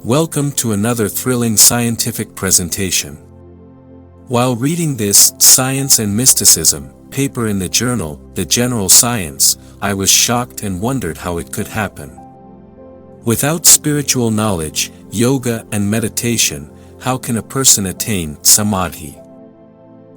Welcome to another thrilling scientific presentation. While reading this Science and Mysticism paper in the journal, The General Science, I was shocked and wondered how it could happen. Without spiritual knowledge, yoga and meditation, how can a person attain Samadhi?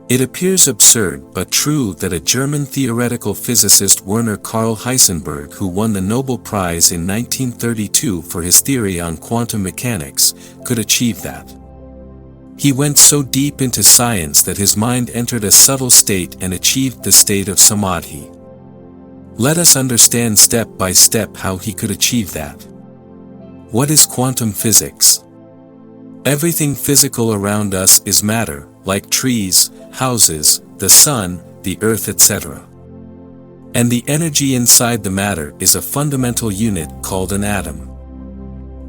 It appears absurd but true that a German theoretical physicist Werner Karl Heisenberg, who won the Nobel Prize in 1932 for his theory on quantum mechanics, could achieve that. He went so deep into science that his mind entered a subtle state and achieved the state of Samadhi. Let us understand step by step how he could achieve that. What is quantum physics? Everything physical around us is matter, like trees, houses, the sun, the earth, etc. And the energy inside the matter is a fundamental unit called an atom.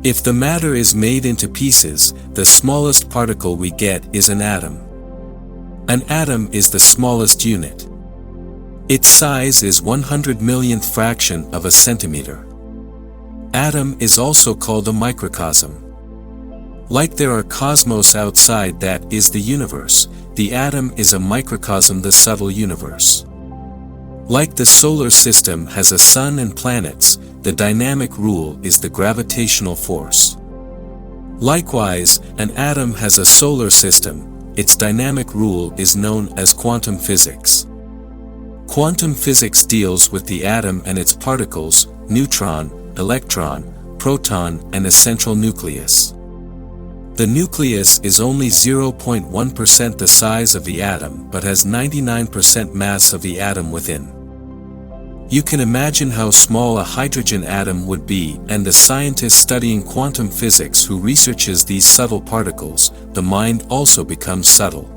If the matter is made into pieces, the smallest particle we get is an atom. An atom is the smallest unit. Its size is 100 millionth fraction of a centimeter. Atom is also called a microcosm. Like there are cosmos outside, that is the universe, the atom is a microcosm, the subtle universe. Like the solar system has a sun and planets, the dynamic rule is the gravitational force. Likewise, an atom has a solar system, its dynamic rule is known as quantum physics. Quantum physics deals with the atom and its particles, neutron, electron, proton, and a central nucleus. The nucleus is only 0.1% the size of the atom but has 99% mass of the atom within. You can imagine how small a hydrogen atom would be, and the scientist studying quantum physics who researches these subtle particles, the mind also becomes subtle.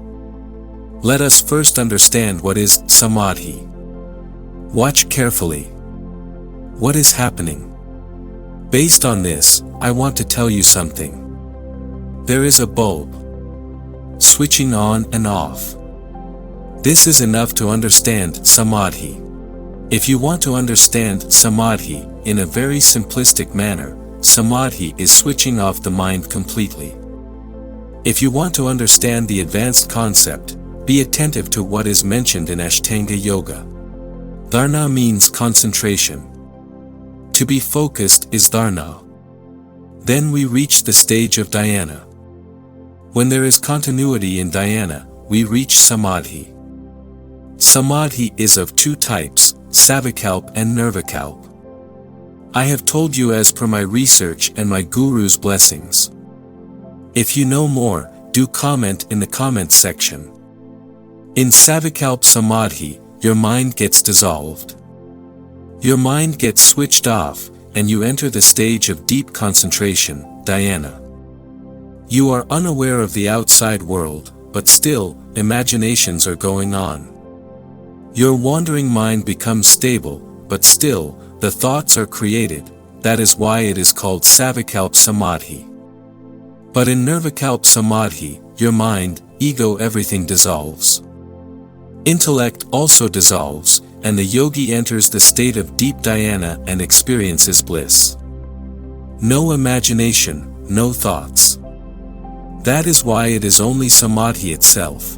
Let us first understand what is Samadhi. Watch carefully. What is happening? Based on this, I want to tell you something. There is a bulb switching on and off. This is enough to understand Samadhi. If you want to understand Samadhi in a very simplistic manner, Samadhi is switching off the mind completely. If you want to understand the advanced concept, be attentive to what is mentioned in Ashtanga Yoga. Dharana means concentration. To be focused is dharana. Then we reach the stage of dhyana. When there is continuity in dhyana, we reach Samadhi. Samadhi is of two types, savikalp and nirvikalp. I have told you as per my research and my guru's blessings. If you know more, do comment in the comments section. In savikalp Samadhi, your mind gets dissolved. Your mind gets switched off, and you enter the stage of deep concentration, dhyana. You are unaware of the outside world, but still, imaginations are going on. Your wandering mind becomes stable, but still, the thoughts are created, that is why it is called savikalp Samadhi. But in nirvikalp Samadhi, your mind, ego, everything dissolves. Intellect also dissolves, and the yogi enters the state of deep dhyana and experiences bliss. No imagination, no thoughts. That is why it is only Samadhi itself.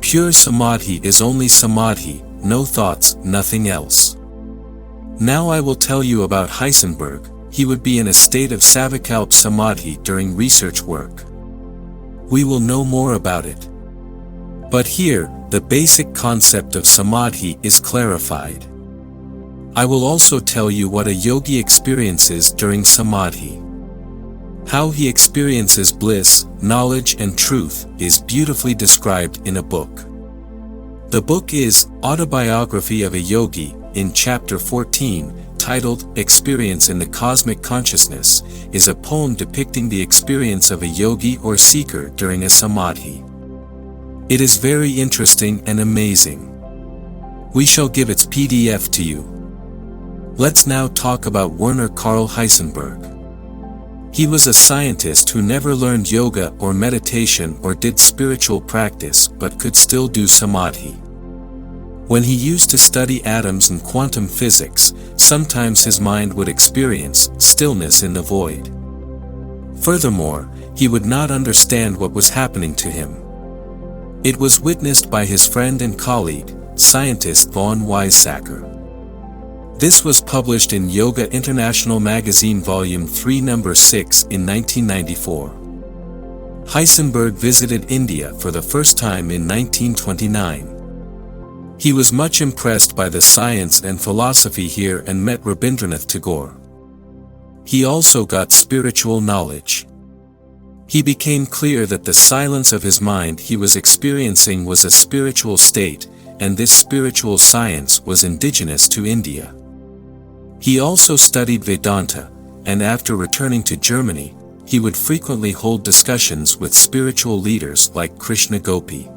Pure Samadhi is only Samadhi, no thoughts, nothing else. Now I will tell you about Heisenberg. He would be in a state of savikalp Samadhi during research work. We will know more about it. But here, the basic concept of Samadhi is clarified. I will also tell you what a yogi experiences during Samadhi. How he experiences bliss, knowledge and truth is beautifully described in a book. The book is Autobiography of a Yogi, in chapter 14, titled Experience in the Cosmic Consciousness, is a poem depicting the experience of a yogi or seeker during a Samadhi. It is very interesting and amazing. We shall give its PDF to you. Let's now talk about Werner Karl Heisenberg. He was a scientist who never learned yoga or meditation or did spiritual practice but could still do Samadhi. When he used to study atoms and quantum physics, sometimes his mind would experience stillness in the void. Furthermore, he would not understand what was happening to him. It was witnessed by his friend and colleague, scientist von Weizsäcker. This was published in Yoga International Magazine Volume 3 No. 6 in 1994. Heisenberg visited India for the first time in 1929. He was much impressed by the science and philosophy here and met Rabindranath Tagore. He also got spiritual knowledge. He became clear that the silence of his mind he was experiencing was a spiritual state, and this spiritual science was indigenous to India. He also studied Vedanta, and after returning to Germany, he would frequently hold discussions with spiritual leaders like Krishna Gopi.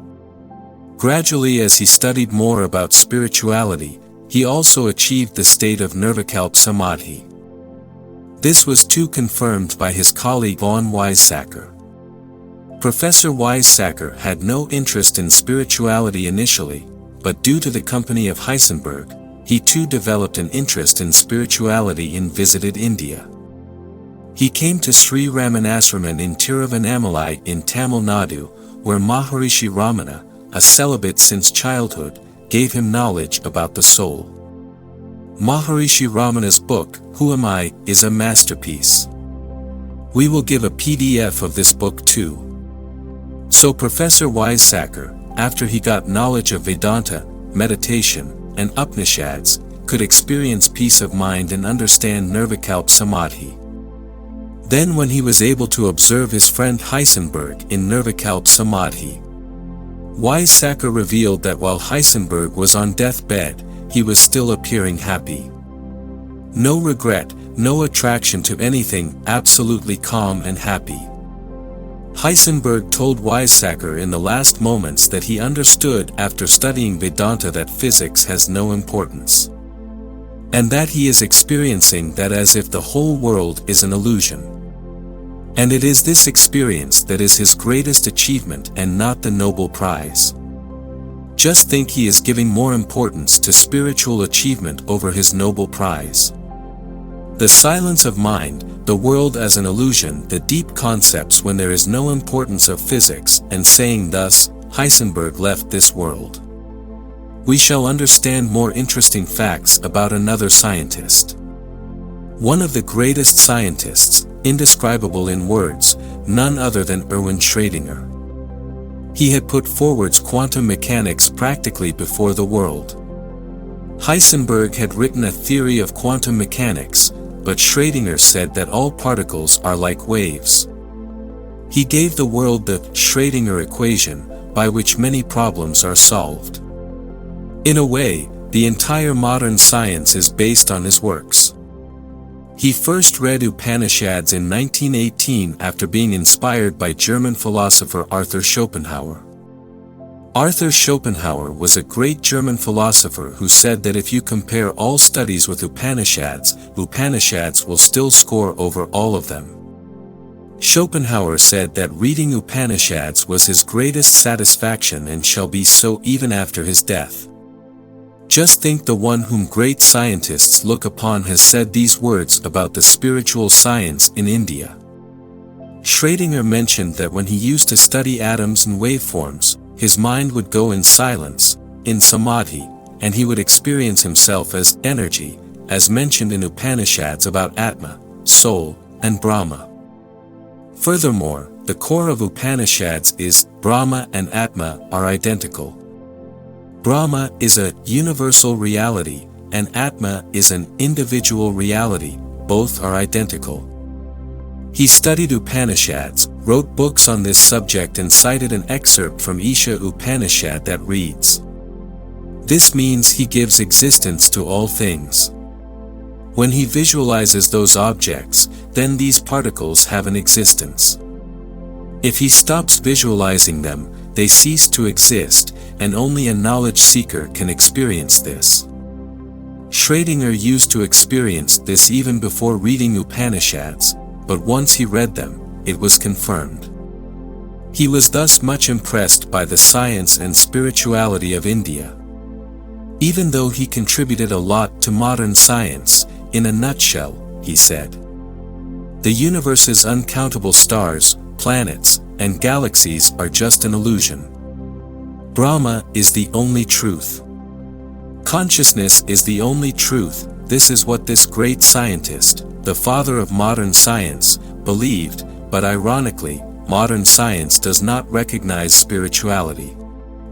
Gradually, as he studied more about spirituality, he also achieved the state of Nirvikalpa Samadhi. This was too confirmed by his colleague von Weizsäcker. Professor Weizsäcker had no interest in spirituality initially, but due to the company of Heisenberg, he too developed an interest in spirituality and visited India. He came to Sri Ramanasraman in Tiruvannamalai in Tamil Nadu, where Maharishi Ramana, a celibate since childhood, gave him knowledge about the soul. Maharishi Ramana's book, Who Am I?, is a masterpiece. We will give a PDF of this book too. So Professor Weizsäcker, after he got knowledge of Vedanta, meditation, and Upanishads, could experience peace of mind and understand Nirvikalpa Samadhi. Then when he was able to observe his friend Heisenberg in Nirvikalpa Samadhi, Weizsäcker revealed that while Heisenberg was on deathbed, he was still appearing happy. No regret, no attraction to anything, absolutely calm and happy. Heisenberg told Weizsäcker in the last moments that he understood after studying Vedanta that physics has no importance, and that he is experiencing that as if the whole world is an illusion. And it is this experience that is his greatest achievement and not the Nobel Prize. Just think, he is giving more importance to spiritual achievement over his Nobel Prize. The silence of mind, the world as an illusion, the deep concepts when there is no importance of physics, and saying thus, Heisenberg left this world. We shall understand more interesting facts about another scientist. One of the greatest scientists, indescribable in words, none other than Erwin Schrödinger. He had put forward quantum mechanics practically before the world. Heisenberg had written a theory of quantum mechanics, but Schrödinger said that all particles are like waves. He gave the world the Schrödinger equation, by which many problems are solved. In a way, the entire modern science is based on his works. He first read Upanishads in 1918 after being inspired by German philosopher Arthur Schopenhauer. Arthur Schopenhauer was a great German philosopher who said that if you compare all studies with Upanishads, Upanishads will still score over all of them. Schopenhauer said that reading Upanishads was his greatest satisfaction and shall be so even after his death. Just think, the one whom great scientists look upon has said these words about the spiritual science in India. Schrödinger mentioned that when he used to study atoms and waveforms, his mind would go in silence, in samadhi, and he would experience himself as energy, as mentioned in Upanishads about Atma, soul, and Brahma. Furthermore, the core of Upanishads is, Brahma and Atma are identical. Brahma is a universal reality, and Atma is an individual reality, both are identical. He studied Upanishads, wrote books on this subject, and cited an excerpt from Isha Upanishad that reads, "This means he gives existence to all things. When he visualizes those objects, then these particles have an existence. If he stops visualizing them, they cease to exist, and only a knowledge seeker can experience this." Schrödinger used to experience this even before reading Upanishads, but once he read them, it was confirmed. He was thus much impressed by the science and spirituality of India. Even though he contributed a lot to modern science, in a nutshell, he said, The universe's uncountable stars, planets, and galaxies are just an illusion. Brahma is the only truth. Consciousness is the only truth. This is what this great scientist, the father of modern science, believed, but ironically, modern science does not recognize spirituality.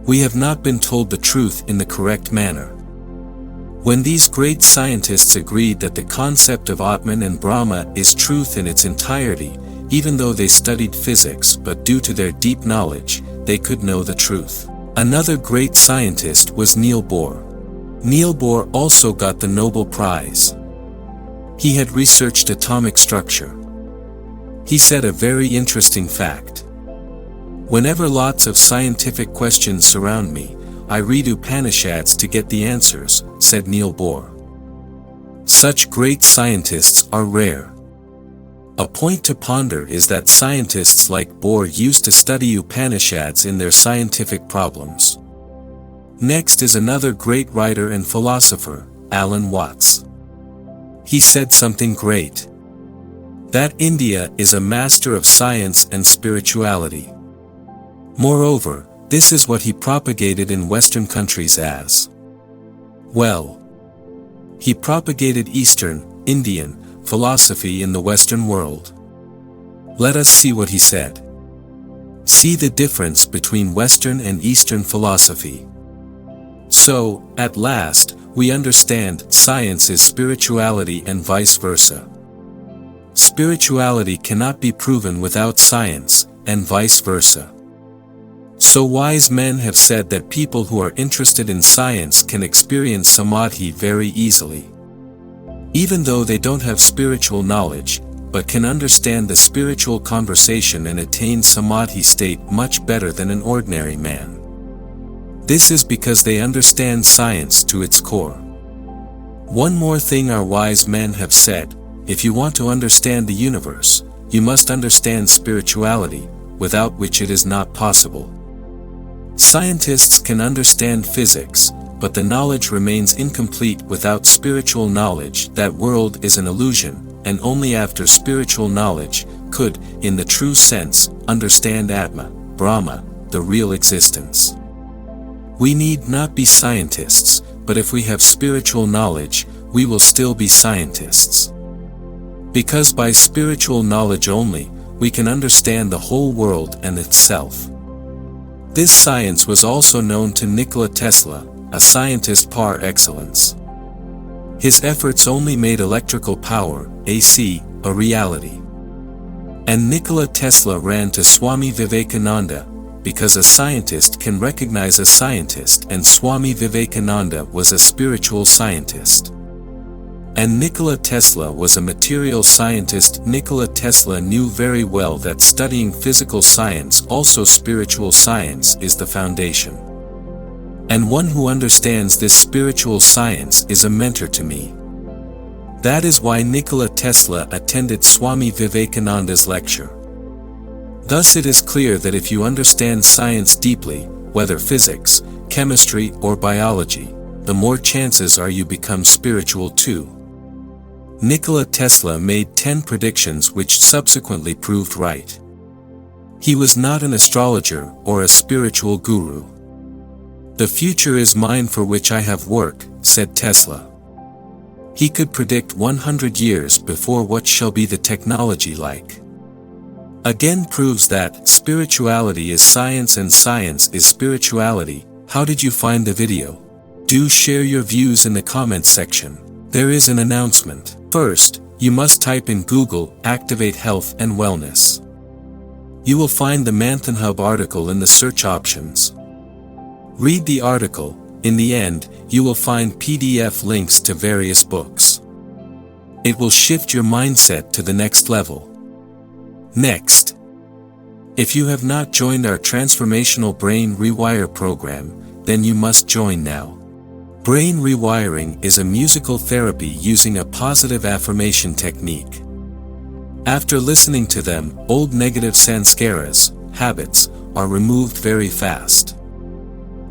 We have not been told the truth in the correct manner. When these great scientists agreed that the concept of Atman and Brahma is truth in its entirety, even though they studied physics, but due to their deep knowledge, they could know the truth. Another great scientist was Niels Bohr. Niels Bohr also got the Nobel Prize. He had researched atomic structure. He said a very interesting fact. Whenever lots of scientific questions surround me, I read Upanishads to get the answers, said Niels Bohr. Such great scientists are rare. A point to ponder is that scientists like Bohr used to study Upanishads in their scientific problems. Next is another great writer and philosopher, Alan Watts. He said something great. That India is a master of science and spirituality. Moreover, this is what he propagated in Western countries as well. He propagated Eastern, Indian, philosophy in the Western world. Let us see what he said. See the difference between Western and Eastern philosophy. So, at last, we understand science is spirituality and vice versa. Spirituality cannot be proven without science, and vice versa. So wise men have said that people who are interested in science can experience Samadhi very easily. Even though they don't have spiritual knowledge, but can understand the spiritual conversation and attain Samadhi state much better than an ordinary man. This is because they understand science to its core. One more thing our wise men have said: if you want to understand the universe, you must understand spirituality, without which it is not possible. Scientists can understand physics, but the knowledge remains incomplete without spiritual knowledge. That world is an illusion, and only after spiritual knowledge could, in the true sense, understand Atma, Brahma, the real existence. We need not be scientists, but if we have spiritual knowledge, we will still be scientists. Because by spiritual knowledge only, we can understand the whole world and itself. This science was also known to Nikola Tesla, a scientist par excellence. His efforts only made electrical power, AC, a reality. And Nikola Tesla ran to Swami Vivekananda, because a scientist can recognize a scientist, and Swami Vivekananda was a spiritual scientist. And Nikola Tesla was a material scientist. Nikola Tesla knew very well that studying physical science, also spiritual science, is the foundation. And one who understands this spiritual science is a mentor to me. That is why Nikola Tesla attended Swami Vivekananda's lecture. Thus it is clear that if you understand science deeply, whether physics, chemistry, or biology, the more chances are you become spiritual too. Nikola Tesla made 10 predictions which subsequently proved right. He was not an astrologer or a spiritual guru. The future is mine for which I have worked, said Tesla. He could predict 100 years before what shall be the technology like. Again proves that spirituality is science and science is spirituality. How did you find the video? Do share your views in the comments section. There is an announcement. First, you must type in Google, Activate Health and Wellness. You will find the Manthan Hub article in the search options. Read the article. In the end, you will find PDF links to various books. It will shift your mindset to the next level. Next, if you have not joined our Transformational Brain Rewire program, then you must join now. Brain rewiring is a musical therapy using a positive affirmation technique. After listening to them, old negative sanskaras, habits, are removed very fast.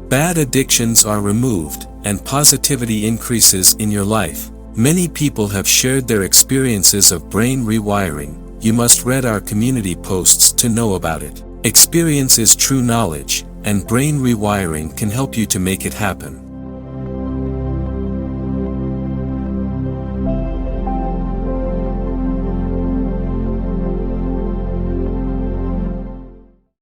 Bad addictions are removed, and positivity increases in your life. Many people have shared their experiences of brain rewiring, you must read our community posts to know about it. Experience is true knowledge, and brain rewiring can help you to make it happen.